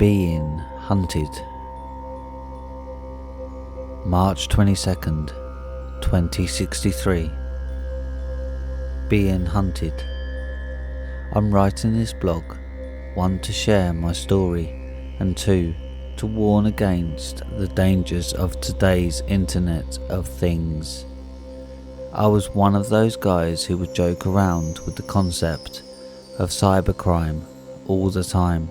Being hunted. March 22nd, 2063. Being hunted. I'm writing this blog, 1 to share my story, and 2 to warn against the dangers of today's Internet of Things. I was one of those guys who would joke around with the concept of cybercrime all the time.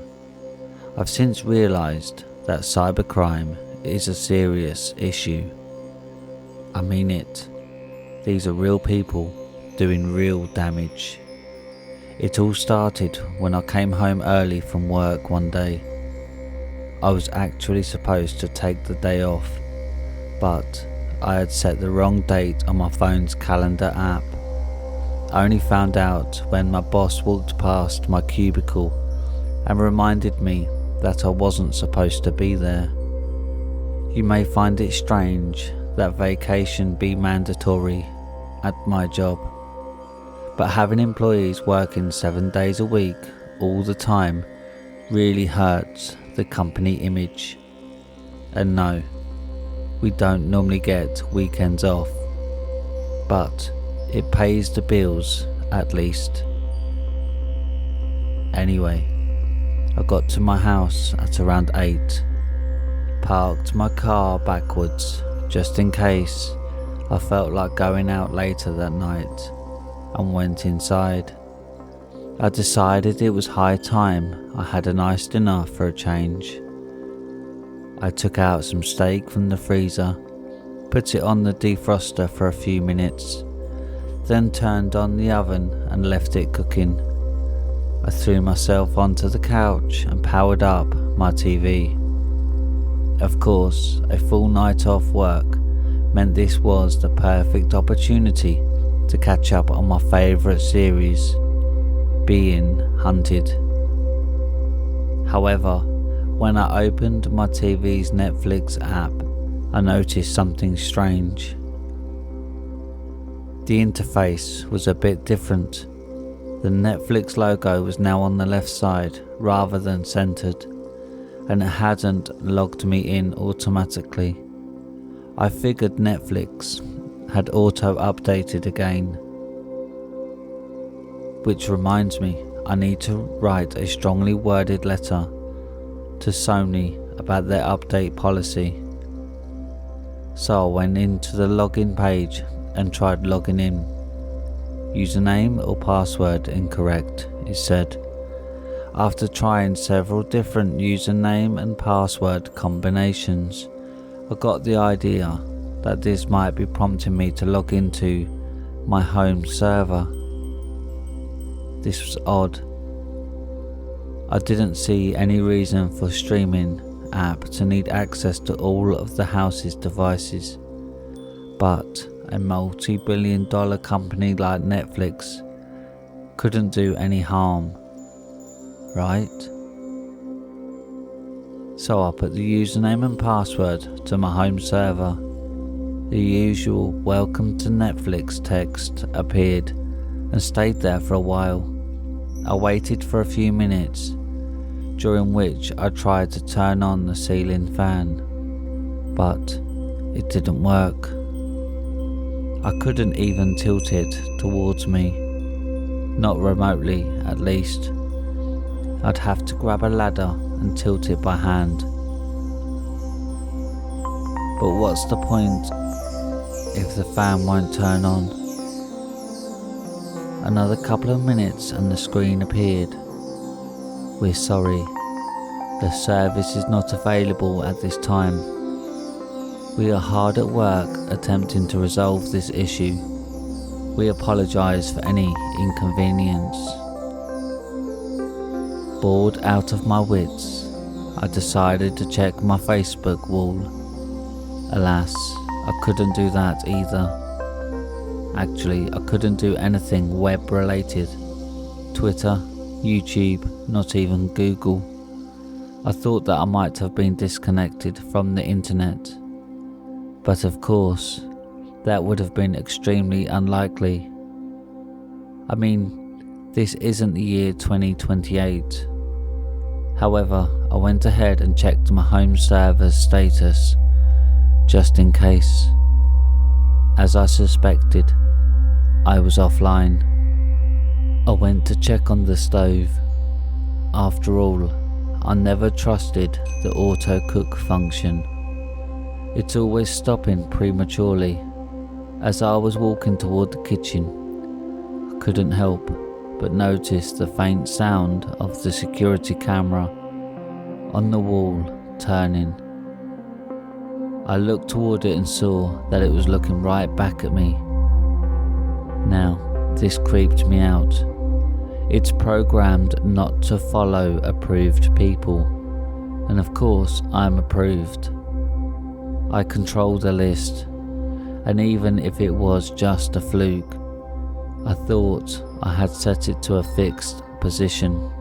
I've since realised that cybercrime is a serious issue. I mean it. These are real people doing real damage. It all started when I came home early from work one day. I was actually supposed to take the day off, but I had set the wrong date on my phone's calendar app. I only found out when my boss walked past my cubicle and reminded me that I wasn't supposed to be there. You may find it strange that vacation be mandatory at my job, but having employees working 7 days a week all the time really hurts the company image. And no, we don't normally get weekends off, but it pays the bills at least. Anyway, I got to my house at around 8, parked my car backwards just in case I felt like going out later that night, and went inside. I decided it was high time I had a nice dinner for a change. I took out some steak from the freezer, put it on the defroster for a few minutes, then turned on the oven and left it cooking. I threw myself onto the couch and powered up my TV. Of course, a full night off work meant this was the perfect opportunity to catch up on my favourite series, Being Hunted. However, when I opened my TV's Netflix app, I noticed something strange. The interface was a bit different. The Netflix logo was now on the left side rather than centered, and it hadn't logged me in automatically. I figured Netflix had auto-updated again. Which reminds me, I need to write a strongly worded letter to Sony about their update policy. So I went into the login page and tried logging in. Username or password incorrect, it said. After trying several different username and password combinations, I got the idea that this might be prompting me to log into my home server. This was odd. I didn't see any reason for streaming app to need access to all of the house's devices, but a multi-billion-dollar company like Netflix couldn't do any harm, right? So I put the username and password to my home server. The usual welcome to Netflix text appeared and stayed there for a while. I waited for a few minutes, during which I tried to turn on the ceiling fan, but it didn't work. I couldn't even tilt it towards me, not remotely at least. I'd have to grab a ladder and tilt it by hand. But what's the point if the fan won't turn on? Another couple of minutes and the screen appeared. We're sorry, the service is not available at this time. We are hard at work attempting to resolve this issue. We apologise for any inconvenience. Bored out of my wits, I decided to check my Facebook wall. Alas, I couldn't do that either. Actually, I couldn't do anything web related. Twitter, YouTube, not even Google. I thought that I might have been disconnected from the internet. But of course, that would have been extremely unlikely. I mean, this isn't the year 2028. However, I went ahead and checked my home server's status, just in case. As I suspected, I was offline. I went to check on the stove. After all, I never trusted the auto cook function. It's always stopping prematurely. As I was walking toward the kitchen, I couldn't help but notice the faint sound of the security camera on the wall turning. I looked toward it and saw that it was looking right back at me. Now, this creeped me out. It's programmed not to follow approved people, and of course I'm approved. I control the list, and even if it was just a fluke, I thought I had set it to a fixed position.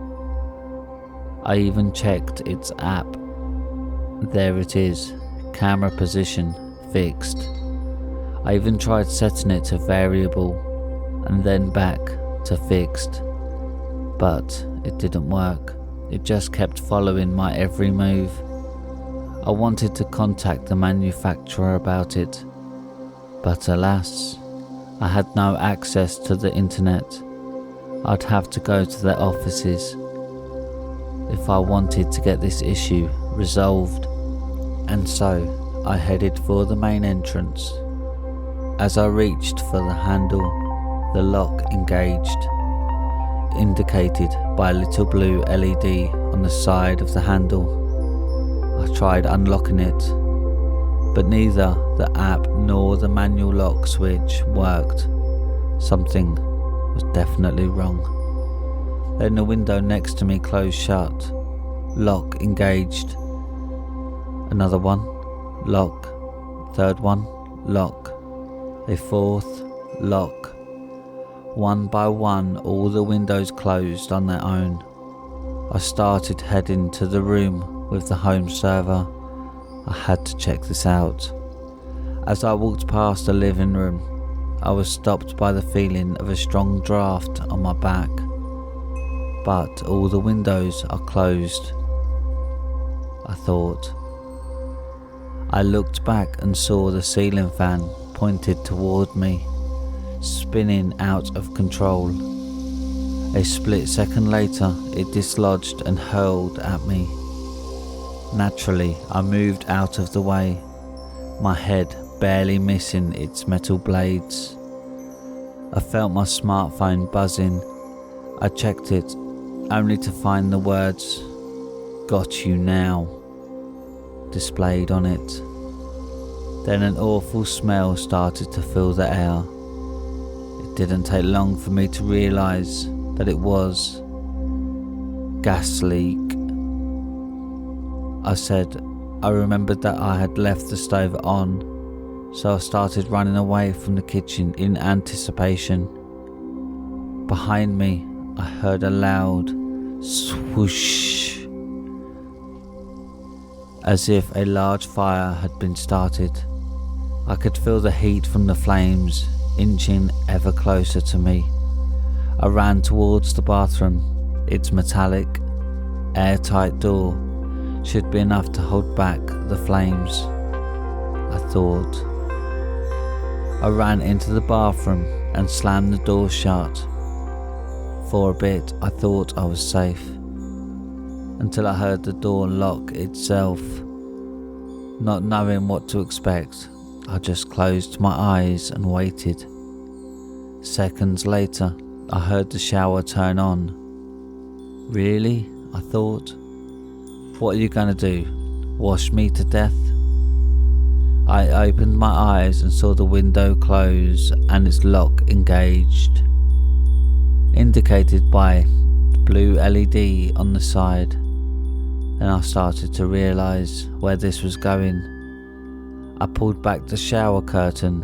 I even checked its app. There it is, camera position fixed. I even tried setting it to variable and then back to fixed, but it didn't work. It just kept following my every move. I wanted to contact the manufacturer about it, but alas, I had no access to the internet. I'd have to go to their offices if I wanted to get this issue resolved, and so I headed for the main entrance. As I reached for the handle, the lock engaged, indicated by a little blue LED on the side of the handle. I tried unlocking it, but neither the app nor the manual lock switch worked. Something was definitely wrong. Then the window next to me closed shut. Lock engaged. Another one. Lock. Third one. Lock. A fourth. Lock. One by one, all the windows closed on their own. I started heading to the room with the home server. I had to check this out. As I walked past the living room, I was stopped by the feeling of a strong draft on my back. But all the windows are closed, I thought. I looked back and saw the ceiling fan pointed toward me, spinning out of control. A split second later, it dislodged and hurled at me. Naturally, I moved out of the way, my head barely missing its metal blades. I felt my smartphone buzzing. I checked it, only to find the words, "Got you now," displayed on it. Then an awful smell started to fill the air. It didn't take long for me to realise that it was gas leak. I said I remembered that I had left the stove on, so I started running away from the kitchen in anticipation. Behind me, I heard a loud swoosh, as if a large fire had been started. I could feel the heat from the flames inching ever closer to me. I ran towards the bathroom. Its metallic, airtight door should be enough to hold back the flames, I thought. I ran into the bathroom and slammed the door shut. For a bit I thought I was safe, until I heard the door lock itself. Not knowing what to expect, I just closed my eyes and waited. Seconds later, I heard the shower turn on. Really? I thought. What are you gonna do? Wash me to death? I opened my eyes and saw the window close and its lock engaged, indicated by the blue LED on the side. Then I started to realise where this was going. I pulled back the shower curtain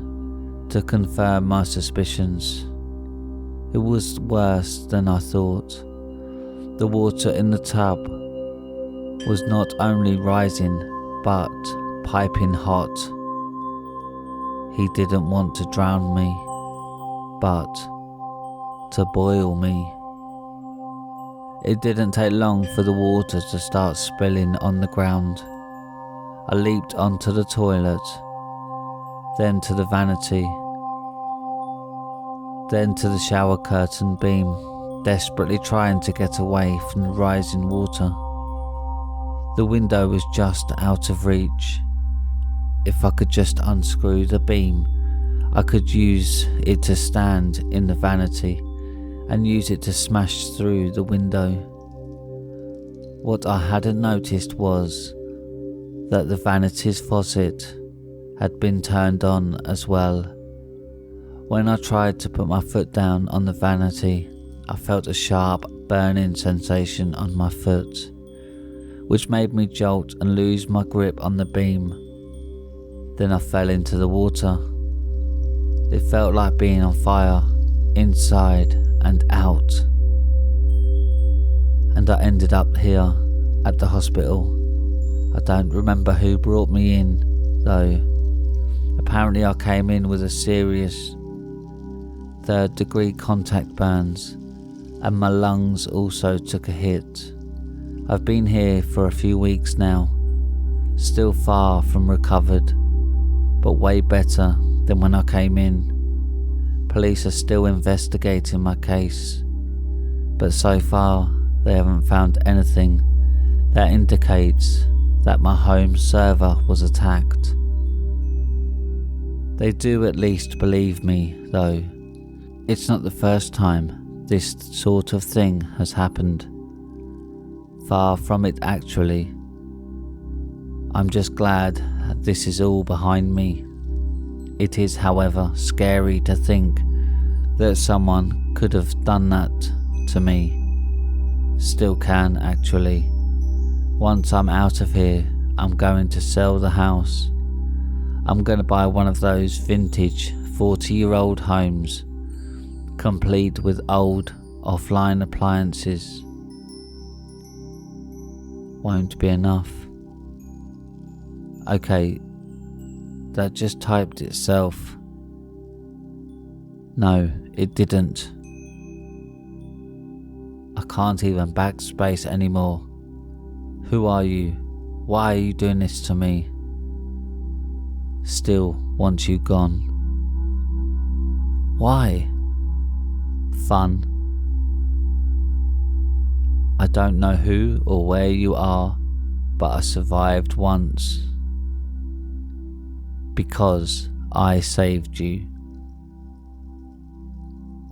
to confirm my suspicions. It was worse than I thought. The water in the tub was not only rising, but piping hot. He didn't want to drown me, but to boil me. It didn't take long for the water to start spilling on the ground. I leaped onto the toilet, then to the vanity, then to the shower curtain beam, desperately trying to get away from the rising water. The window was just out of reach. If I could just unscrew the beam, I could use it to stand in the vanity and use it to smash through the window. What I hadn't noticed was that the vanity's faucet had been turned on as well. When I tried to put my foot down on the vanity, I felt a sharp burning sensation on my foot, which made me jolt and lose my grip on the beam. Then I fell into the water. It felt like being on fire, inside and out. And I ended up here, at the hospital. I don't remember who brought me in, though. Apparently I came in with a serious 3rd-degree contact burns, and my lungs also took a hit. I've been here for a few weeks now, still far from recovered, but way better than when I came in. Police are still investigating my case, but so far they haven't found anything that indicates that my home server was attacked. They do at least believe me, though. It's not the first time this sort of thing has happened. Far from it, actually. I'm just glad this is all behind me. It is, however, scary to think that someone could have done that to me. Still can, actually. Once I'm out of here, I'm going to sell the house. I'm going to buy one of those vintage 40-year-old homes, complete with old offline appliances. Won't be enough. Okay, that just typed itself. No, it didn't. I can't even backspace anymore. Who are you? Why are you doing this to me? Still want you gone. Why? Fun. I don't know who or where you are, but I survived once. Because I saved you.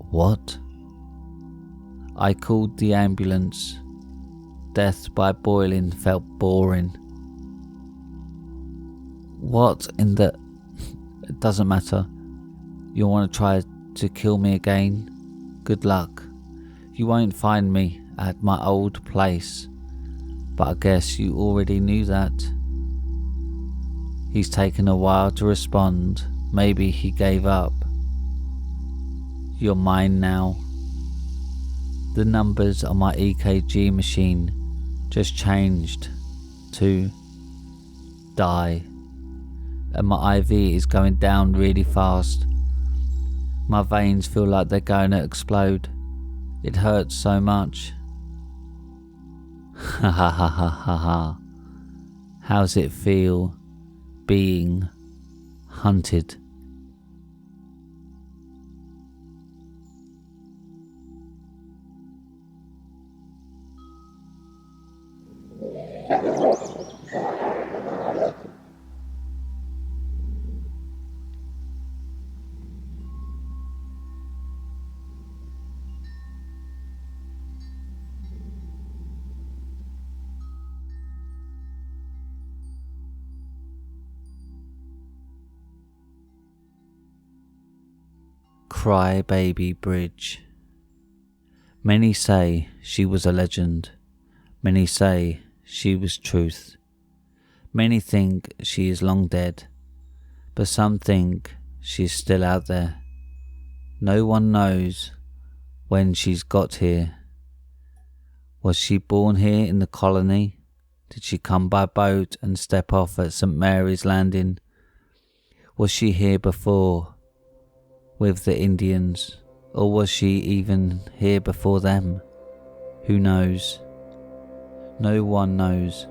What? I called the ambulance. Death by boiling felt boring. What in the... It doesn't matter. You want to try to kill me again? Good luck. You won't find me at my old place. But I guess you already knew that. He's taken a while to respond. Maybe he gave up. You're mine now. The numbers on my EKG machine just changed to die, and my IV is going down really fast. My veins feel like they're going to explode. It hurts so much. Ha ha ha ha ha ha. How's it feel being hunted? Cry Baby Bridge. Many say she was a legend. Many say she was truth. Many think she is long dead, but some think she is still out there. No one knows when she's got here. Was she born here in the colony? Did she come by boat and step off at St. Mary's Landing? Was she here before with the Indians, or was she even here before them? Who knows? No one knows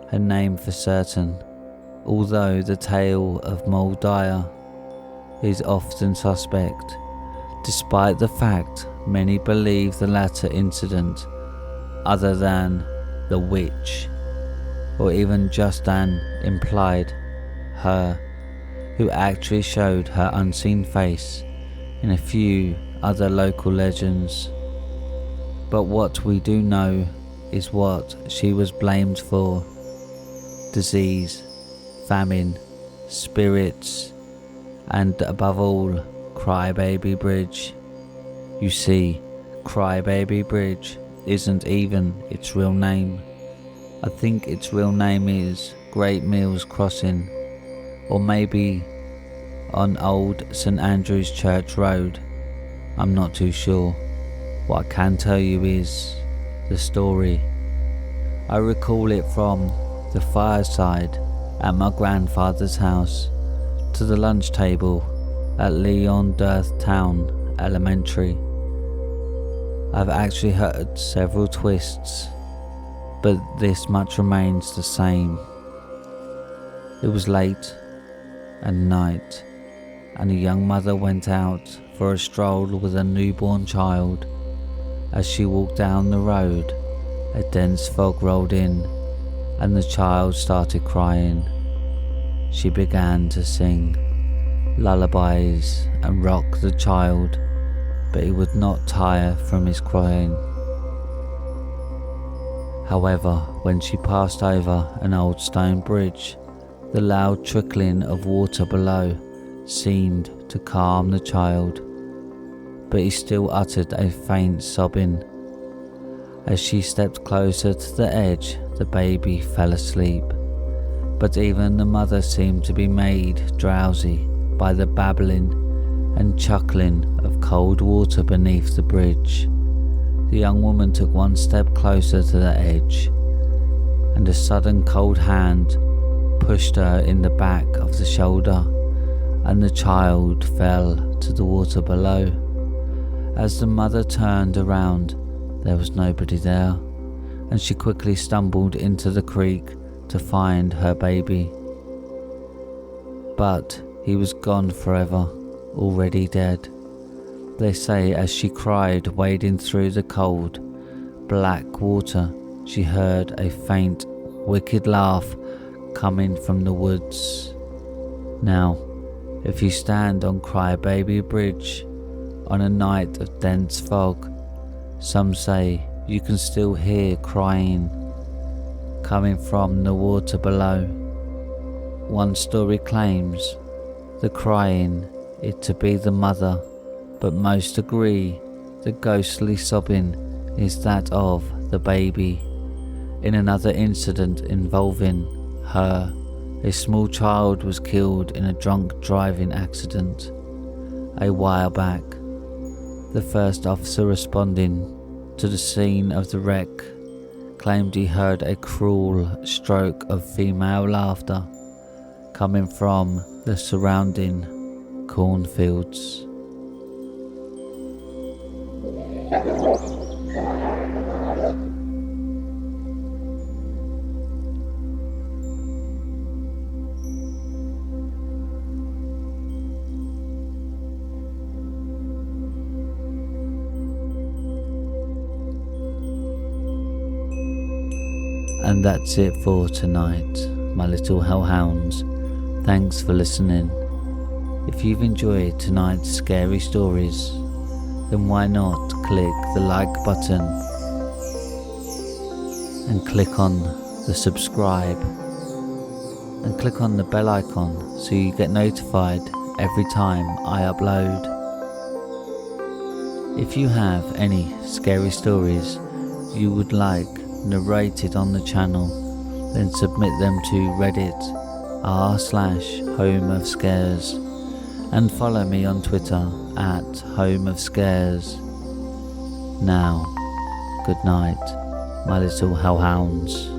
her name for certain, although the tale of Moll Dyer is often suspect, despite the fact many believe the latter incident other than the witch, or even just an implied her who actually showed her unseen face in a few other local legends. But what we do know is what she was blamed for: disease, famine, spirits, and above all, Crybaby Bridge. You see, Crybaby Bridge isn't even its real name. I think its real name is Great Mills Crossing, or maybe on Old St Andrew's Church Road. I'm not too sure. What I can tell you is the story. I recall it from the fireside at my grandfather's house to the lunch table at Leonderth Town Elementary. I've actually heard several twists, but this much remains the same. It was late at night, and a young mother went out for a stroll with a newborn child. As she walked down the road, a dense fog rolled in, and the child started crying. She began to sing lullabies and rock the child, but he would not tire from his crying. However, when she passed over an old stone bridge, the loud trickling of water below seemed to calm the child, but he still uttered a faint sobbing. As she stepped closer to the edge, the baby fell asleep, but even the mother seemed to be made drowsy by the babbling and chuckling of cold water beneath the bridge. The young woman took one step closer to the edge, and a sudden cold hand pushed her in the back of the shoulder, and the child fell to the water below. As the mother turned around, there was nobody there, and she quickly stumbled into the creek to find her baby. But he was gone forever, already dead. They say as she cried, wading through the cold, black water, she heard a faint, wicked laugh coming from the woods. Now, if you stand on Crybaby Bridge on a night of dense fog, some say you can still hear crying coming from the water below. One story claims the crying it to be the mother, but most agree the ghostly sobbing is that of the baby. In another incident involving her, a small child was killed in a drunk driving accident a while back. The first officer responding to the scene of the wreck claimed he heard a cruel stroke of female laughter coming from the surrounding cornfields. And that's it for tonight, my little hellhounds. Thanks for listening. If you've enjoyed tonight's scary stories, then why not click the like button and click on the subscribe and click on the bell icon so you get notified every time I upload. If you have any scary stories you would like narrated on the channel, then submit them to Reddit r/homeofscares and follow me on Twitter at homeofscares. Now, good night, my little hellhounds.